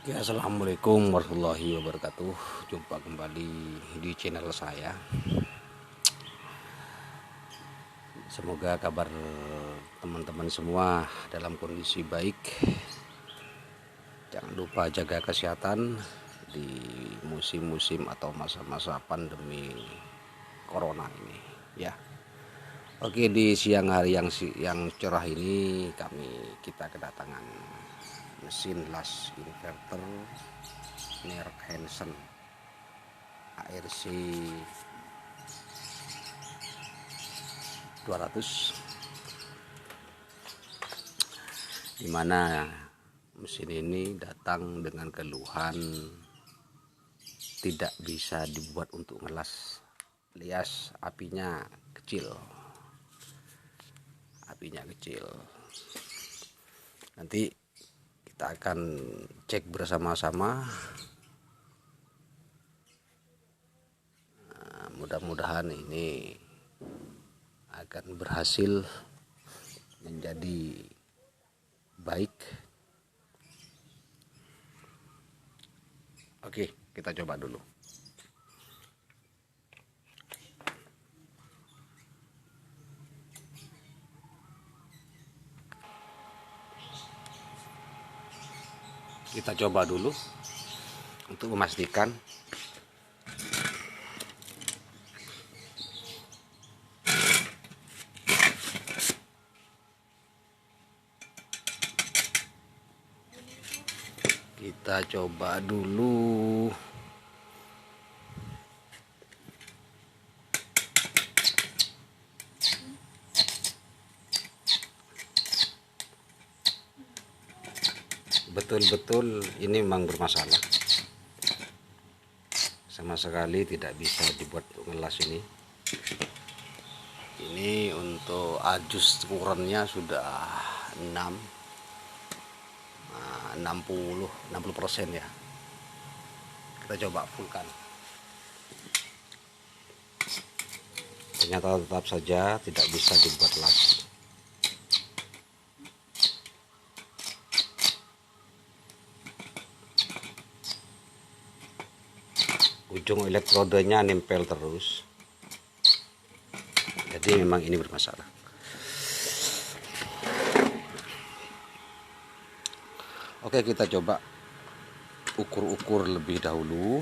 Ya, assalamualaikum warahmatullahi wabarakatuh. Jumpa kembali di channel saya. Semoga kabar teman-teman semua dalam kondisi baik. Jangan lupa jaga kesehatan di musim-musim atau masa-masa pandemi corona ini. Ya, oke, di siang hari yang cerah ini kita kedatangan mesin las inverter merek Hansen ARC 200, dimana mesin ini datang dengan keluhan tidak bisa dibuat untuk ngelas, alias apinya kecil. Nanti kita akan cek bersama-sama. Mudah-mudahan ini akan berhasil menjadi baik. Oke, kita coba dulu. Kita coba dulu untuk memastikan. Kita coba dulu. Betul-betul ini memang bermasalah. Sama sekali tidak bisa dibuat ngelas ini. Ini untuk ajus ukurannya sudah 60% ya. Kita coba fullkan. Ternyata tetap saja tidak bisa dibuat las. Ujung elektrodenya nempel terus. Jadi memang ini bermasalah. Oke, kita coba ukur-ukur lebih dahulu.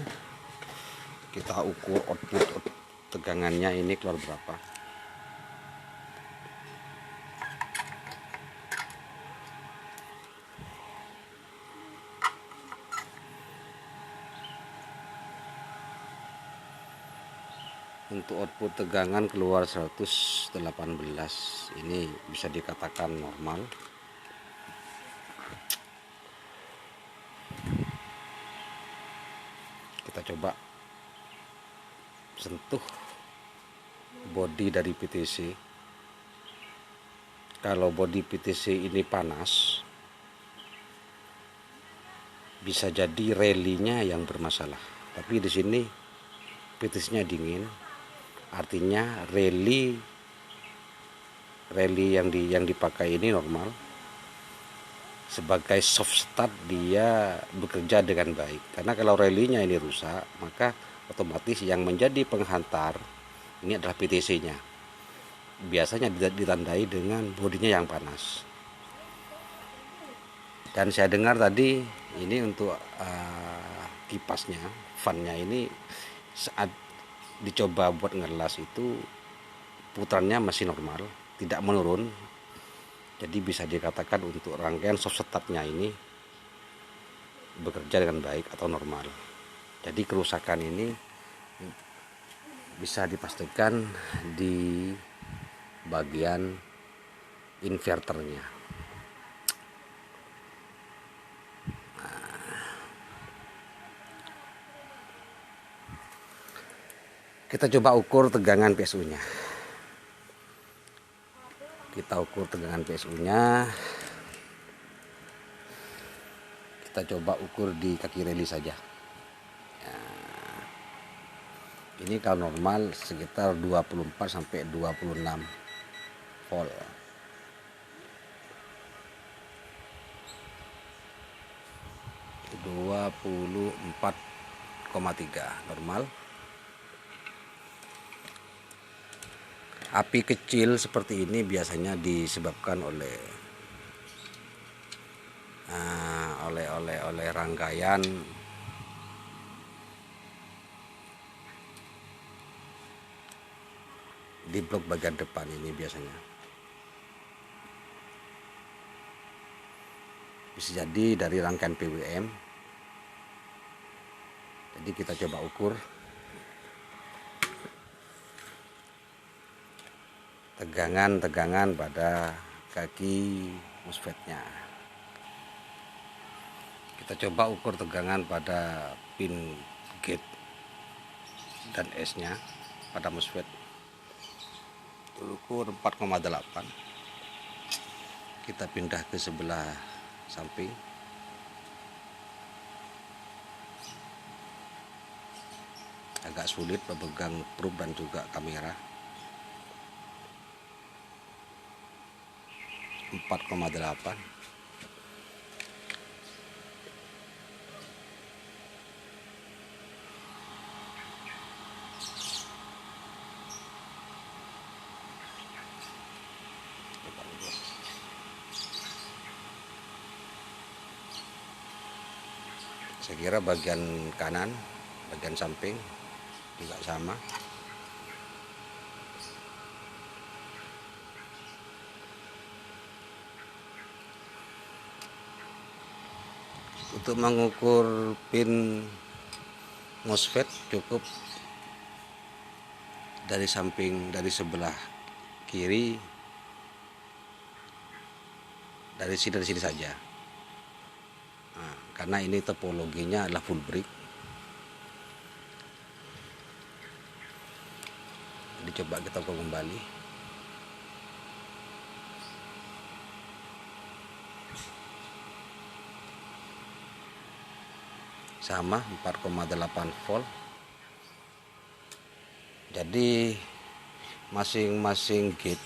Kita ukur output tegangannya ini keluar berapa. Untuk output tegangan keluar 118. Ini bisa dikatakan normal. Kita coba sentuh bodi dari PTC. Kalau bodi PTC ini panas, bisa jadi relinya yang bermasalah. Tapi di sini PTC-nya dingin, artinya reli yang dipakai ini normal. Sebagai soft start dia bekerja dengan baik. Karena kalau relinya ini rusak, maka otomatis yang menjadi penghantar ini adalah PTC-nya. Biasanya ditandai dengan bodinya yang panas. Dan saya dengar tadi ini untuk kipasnya, fan-nya ini saat dicoba buat ngelas itu putarannya masih normal, tidak menurun. Jadi bisa dikatakan untuk rangkaian soft start-nya ini bekerja dengan baik atau normal. Jadi kerusakan ini bisa dipastikan di bagian inverternya. Kita coba ukur tegangan PSU-nya. Kita ukur tegangan PSU-nya. Kita coba ukur di kaki reli saja. Ini kalau normal sekitar 24 sampai 26 volt. 24,3 normal. Api kecil seperti ini biasanya disebabkan oleh rangkaian di blok bagian depan ini. Biasanya bisa jadi dari rangkaian PWM. Jadi kita coba ukur tegangan pada kaki MOSFET-nya. Kita coba ukur tegangan pada pin gate dan S-nya pada MOSFET. Ukur 4,8. Kita pindah ke sebelah samping. Agak sulit memegang probe dan juga kamera. 4,8. Saya kira bagian kanan, bagian samping juga sama. Untuk mengukur pin MOSFET cukup dari samping, dari sebelah kiri, dari sini saja. Nah, karena ini topologinya adalah full brick. Jadi coba kita ukur kembali. Sama 4,8 volt. Jadi masing-masing gate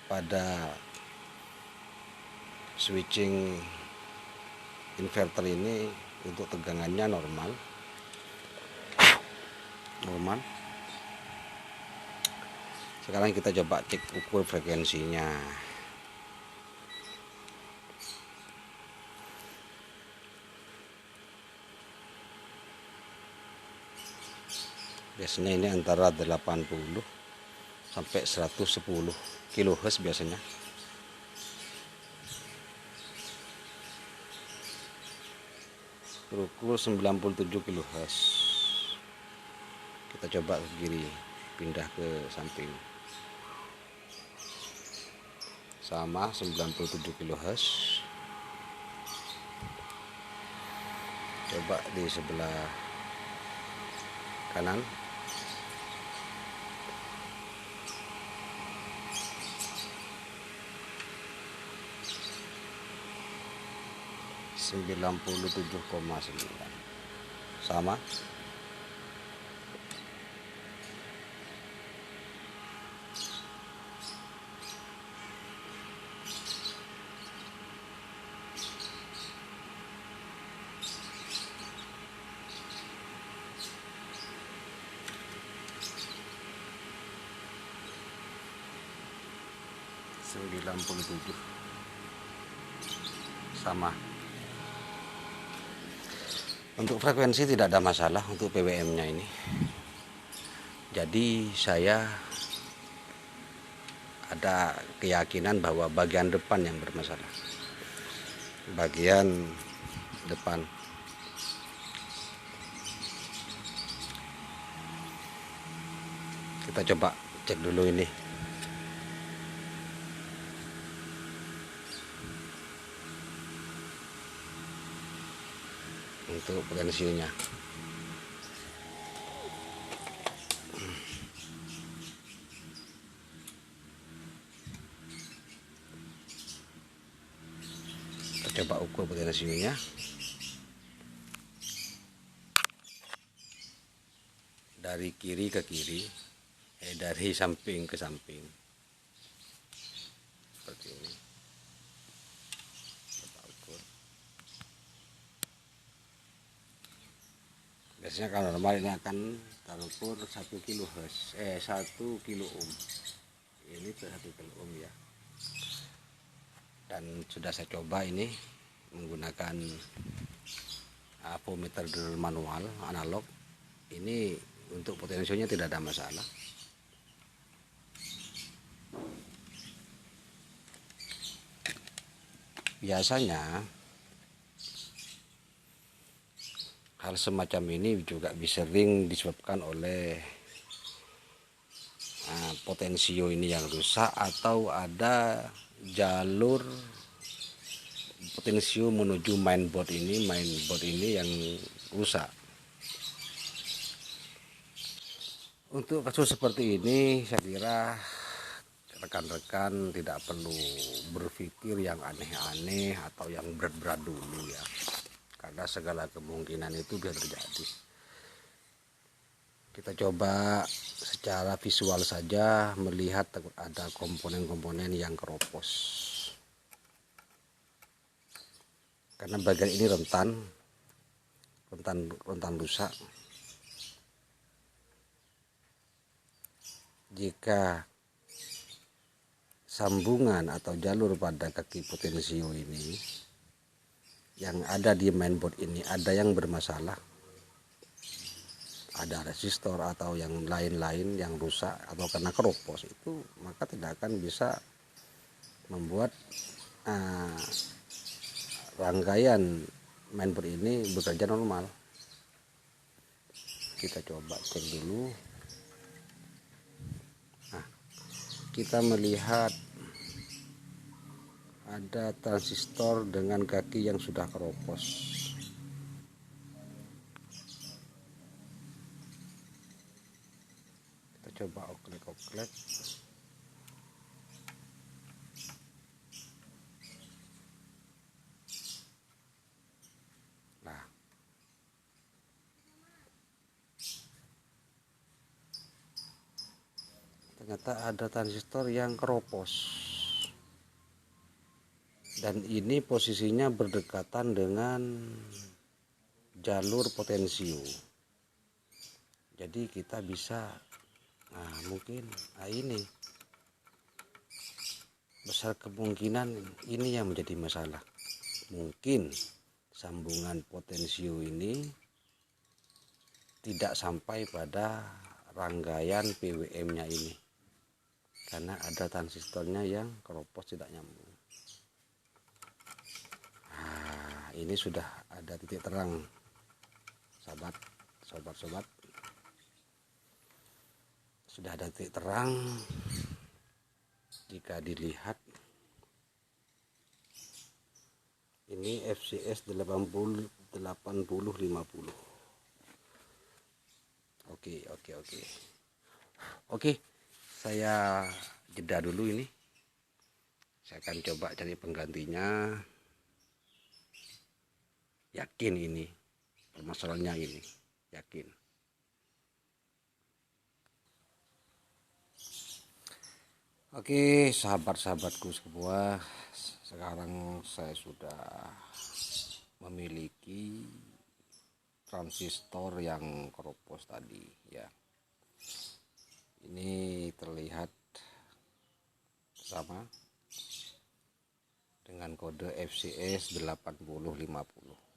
pada switching inverter ini untuk tegangannya normal. Sekarang kita coba cek ukur frekuensinya. Biasanya ini antara 80 sampai 110 kHz biasanya. Terukur 97 kHz. Kita coba ke kiri, pindah ke samping. Sama 97 kHz. Coba di sebelah kanan. Sembilan puluh 97,9 sama. Sembilan puluh 97 sama. Untuk frekuensi tidak ada masalah untuk PWM-nya ini. Jadi saya ada keyakinan bahwa bagian depan yang bermasalah. Bagian depan. Kita coba cek dulu ini. Untuk potensinya. Kita coba ukur potensinya. Dari kiri ke kiri, dari samping ke samping. Seperti ini. Coba ukur. Biasanya kalau normal ini akan terukur 1 kilo ini 1 kilo ya. Dan sudah saya coba ini menggunakan avometer manual analog. Ini untuk potensinya tidak ada masalah. Biasanya hal semacam ini juga bisa sering disebabkan oleh potensio ini yang rusak, atau ada jalur potensio menuju mainboard ini yang rusak. Untuk kasus seperti ini saya kira rekan-rekan tidak perlu berpikir yang aneh-aneh atau yang berat-berat dulu ya, karena segala kemungkinan itu bisa terjadi. Kita coba secara visual saja melihat ada komponen-komponen yang keropos, karena bagian ini rentan rusak. Jika sambungan atau jalur pada kaki potensio ini yang ada di mainboard ini ada yang bermasalah, ada resistor atau yang lain-lain yang rusak atau karena keropos, itu maka tidak akan bisa membuat rangkaian mainboard ini bekerja normal. Kita coba cek dulu. Nah, kita melihat ada transistor dengan kaki yang sudah keropos. Kita coba oklek-oklek. Nah, ternyata ada transistor yang keropos. Dan ini posisinya berdekatan dengan jalur potensio. Jadi kita bisa mungkin ini besar kemungkinan ini yang menjadi masalah. Mungkin sambungan potensio ini tidak sampai pada rangkaian PWM-nya ini, karena ada transistornya yang keropos tidak nyambung. Ini sudah ada titik terang, sobat-sobat, sudah ada titik terang. Jika dilihat ini FCS 80 50. Oke, saya jeda dulu ini. Saya akan coba cari penggantinya. Yakin ini permasalahannya ini, yakin. Oke, sahabat-sahabatku semua, sekarang saya sudah memiliki transistor yang keropos tadi ya. Ini terlihat sama dengan kode FCS 8050.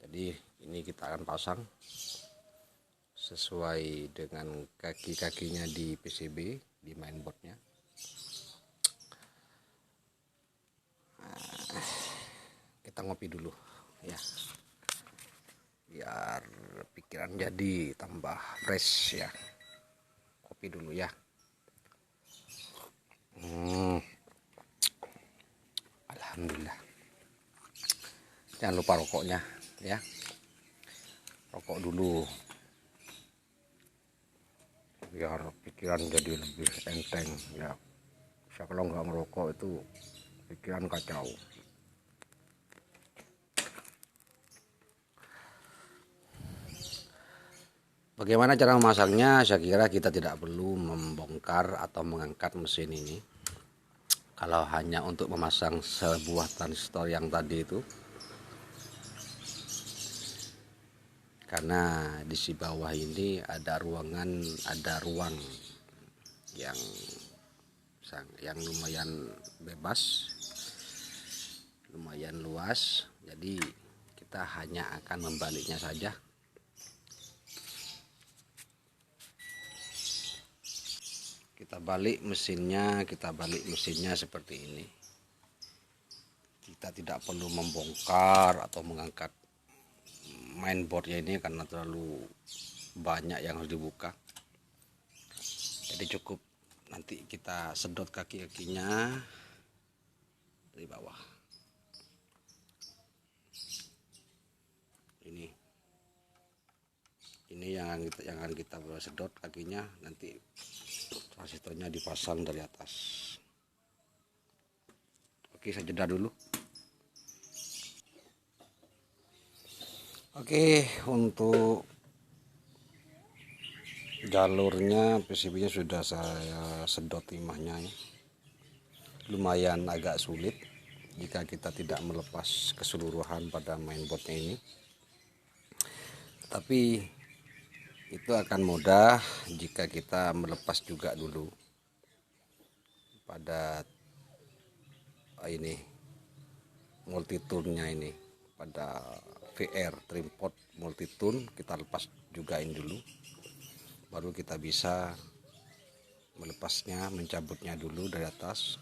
Jadi ini kita akan pasang sesuai dengan kaki-kakinya di PCB, di mainboardnya. Kita ngopi dulu ya, biar pikiran jadi tambah fresh ya. Kopi dulu ya. Alhamdulillah. Jangan lupa rokoknya ya, rokok dulu biar pikiran jadi lebih enteng ya. Kalau nggak merokok itu pikiran kacau. Bagaimana cara memasangnya? Saya kira kita tidak perlu membongkar atau mengangkat mesin ini. Kalau hanya untuk memasang sebuah transistor yang tadi itu, karena di si bawah ini ada ruang yang lumayan bebas, lumayan luas. Jadi kita hanya akan membaliknya saja. Kita balik mesinnya seperti ini. Kita tidak perlu membongkar atau mengangkat mainboardnya ini karena terlalu banyak yang harus dibuka. Jadi cukup nanti kita sedot kaki-kakinya dari bawah. Ini yang akan kita sedot kakinya, nanti transistornya dipasang dari atas. Oke, saya jeda dulu. Oke, untuk jalurnya PCB-nya sudah saya sedot timahnya ya. Lumayan agak sulit jika kita tidak melepas keseluruhan pada mainboardnya ini, tapi itu akan mudah jika kita melepas juga dulu pada ini multitune-nya ini, pada VR trim pot multitune kita lepas juga ini dulu, baru kita bisa melepasnya, mencabutnya dulu dari atas.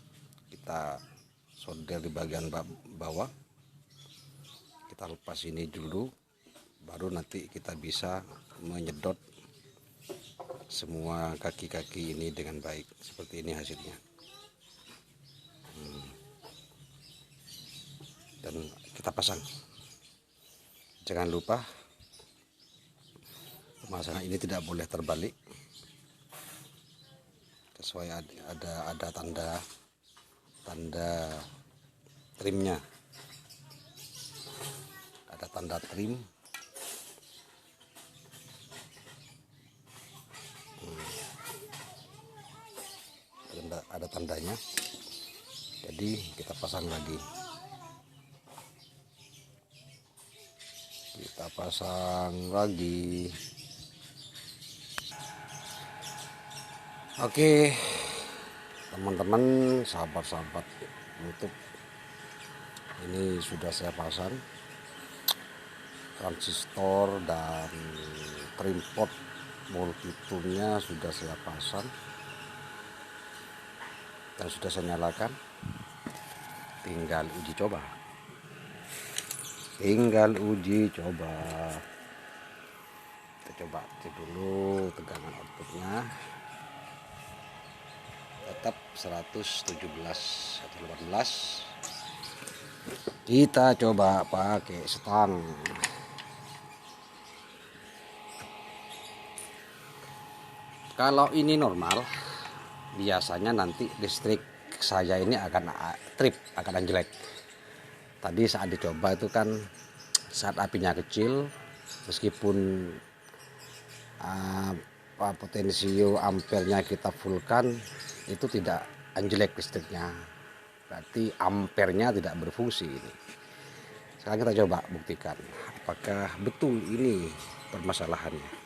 Kita solder di bagian bawah, kita lepas ini dulu, baru nanti kita bisa menyedot semua kaki-kaki ini dengan baik. Seperti ini hasilnya. Dan kita pasang. Jangan lupa pemasangan ini tidak boleh terbalik, sesuai ada tanda trimnya, ada tanda trim. Ada tandanya, jadi kita pasang lagi. Oke teman-teman, sahabat-sahabat YouTube, ini sudah saya pasang transistor dan trim pot multitune-nya, sudah saya pasang dan sudah saya nyalakan. Tinggal uji coba. Kita coba cek dulu tegangan outputnya, tetap 117 atau 18. Kita coba pakai stang. Kalau ini normal, biasanya nanti listrik saya ini akan trip, akan anjlek. Tadi saat dicoba itu kan, saat apinya kecil, meskipun potensio ampernya kita fullkan, itu tidak anjlek listriknya, berarti ampernya tidak berfungsi ini. Sekarang kita coba buktikan apakah betul ini permasalahannya.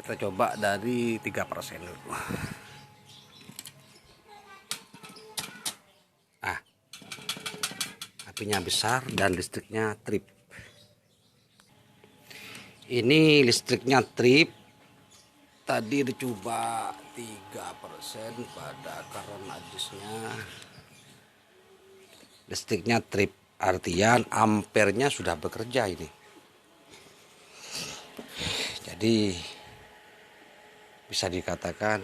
Kita coba dari 3% dulu. Apinya besar dan listriknya trip. Ini listriknya trip. Tadi dicoba 3% pada current adjustnya. Listriknya trip, artian ampernya sudah bekerja ini. Jadi bisa dikatakan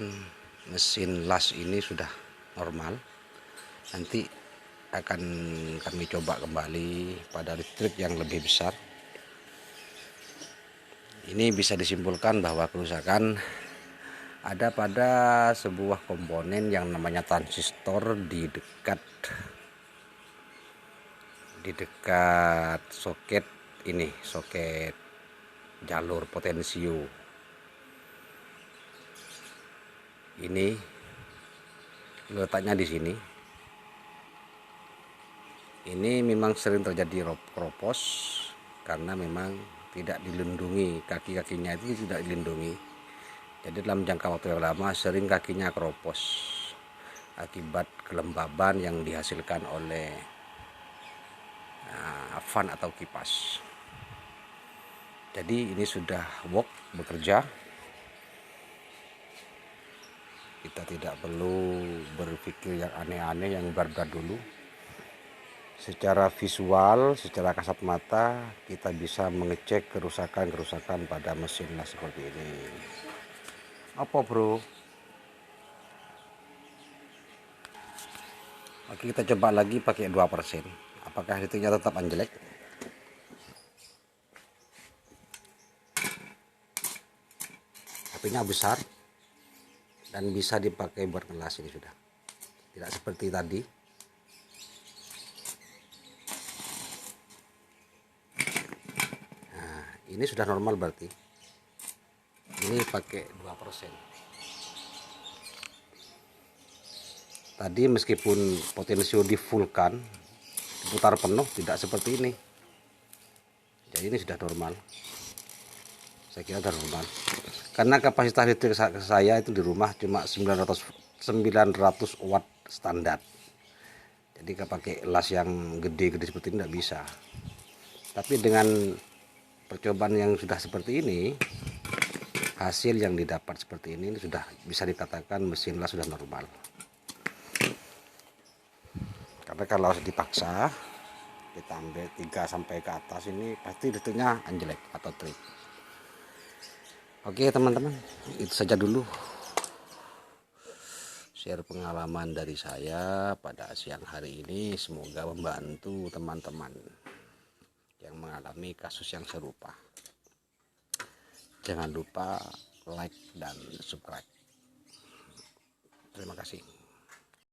mesin las ini sudah normal. Nanti akan kami coba kembali pada listrik yang lebih besar. Ini bisa disimpulkan bahwa kerusakan ada pada sebuah komponen yang namanya transistor di dekat soket ini, soket jalur potensio. Ini letaknya di sini. Ini memang sering terjadi keropos karena memang tidak dilindungi, kaki-kakinya itu tidak dilindungi. Jadi dalam jangka waktu yang lama sering kakinya keropos akibat kelembaban yang dihasilkan oleh fan atau kipas. Jadi ini sudah bekerja. Kita tidak perlu berpikir yang aneh-aneh, yang berat-berat dulu. Secara visual, secara kasat mata, kita bisa mengecek kerusakan-kerusakan pada mesin las seperti ini. Apa bro? Oke, kita coba lagi pakai 2%. Apakah titiknya tetap anjlek? Apinya besar dan bisa dipakai buat ngelas. Ini sudah tidak seperti tadi. Nah, ini sudah normal berarti. Ini pakai 2%. Tadi meskipun potensio di fullkan, diputar penuh, tidak seperti ini. Jadi ini sudah normal. Saya kira sudah normal. Karena kapasitas listrik saya itu di rumah cuma 900 watt standar. Jadi kalau pakai las yang gede-gede seperti ini tidak bisa. Tapi dengan percobaan yang sudah seperti ini, hasil yang didapat seperti ini sudah bisa dikatakan mesin las sudah normal. Karena kalau dipaksa kita ambil 3 sampai ke atas ini pasti listriknya anjlek atau trip. Oke teman-teman, itu saja dulu share pengalaman dari saya pada siang hari ini. Semoga membantu teman-teman yang mengalami kasus yang serupa. Jangan lupa like dan subscribe. Terima kasih.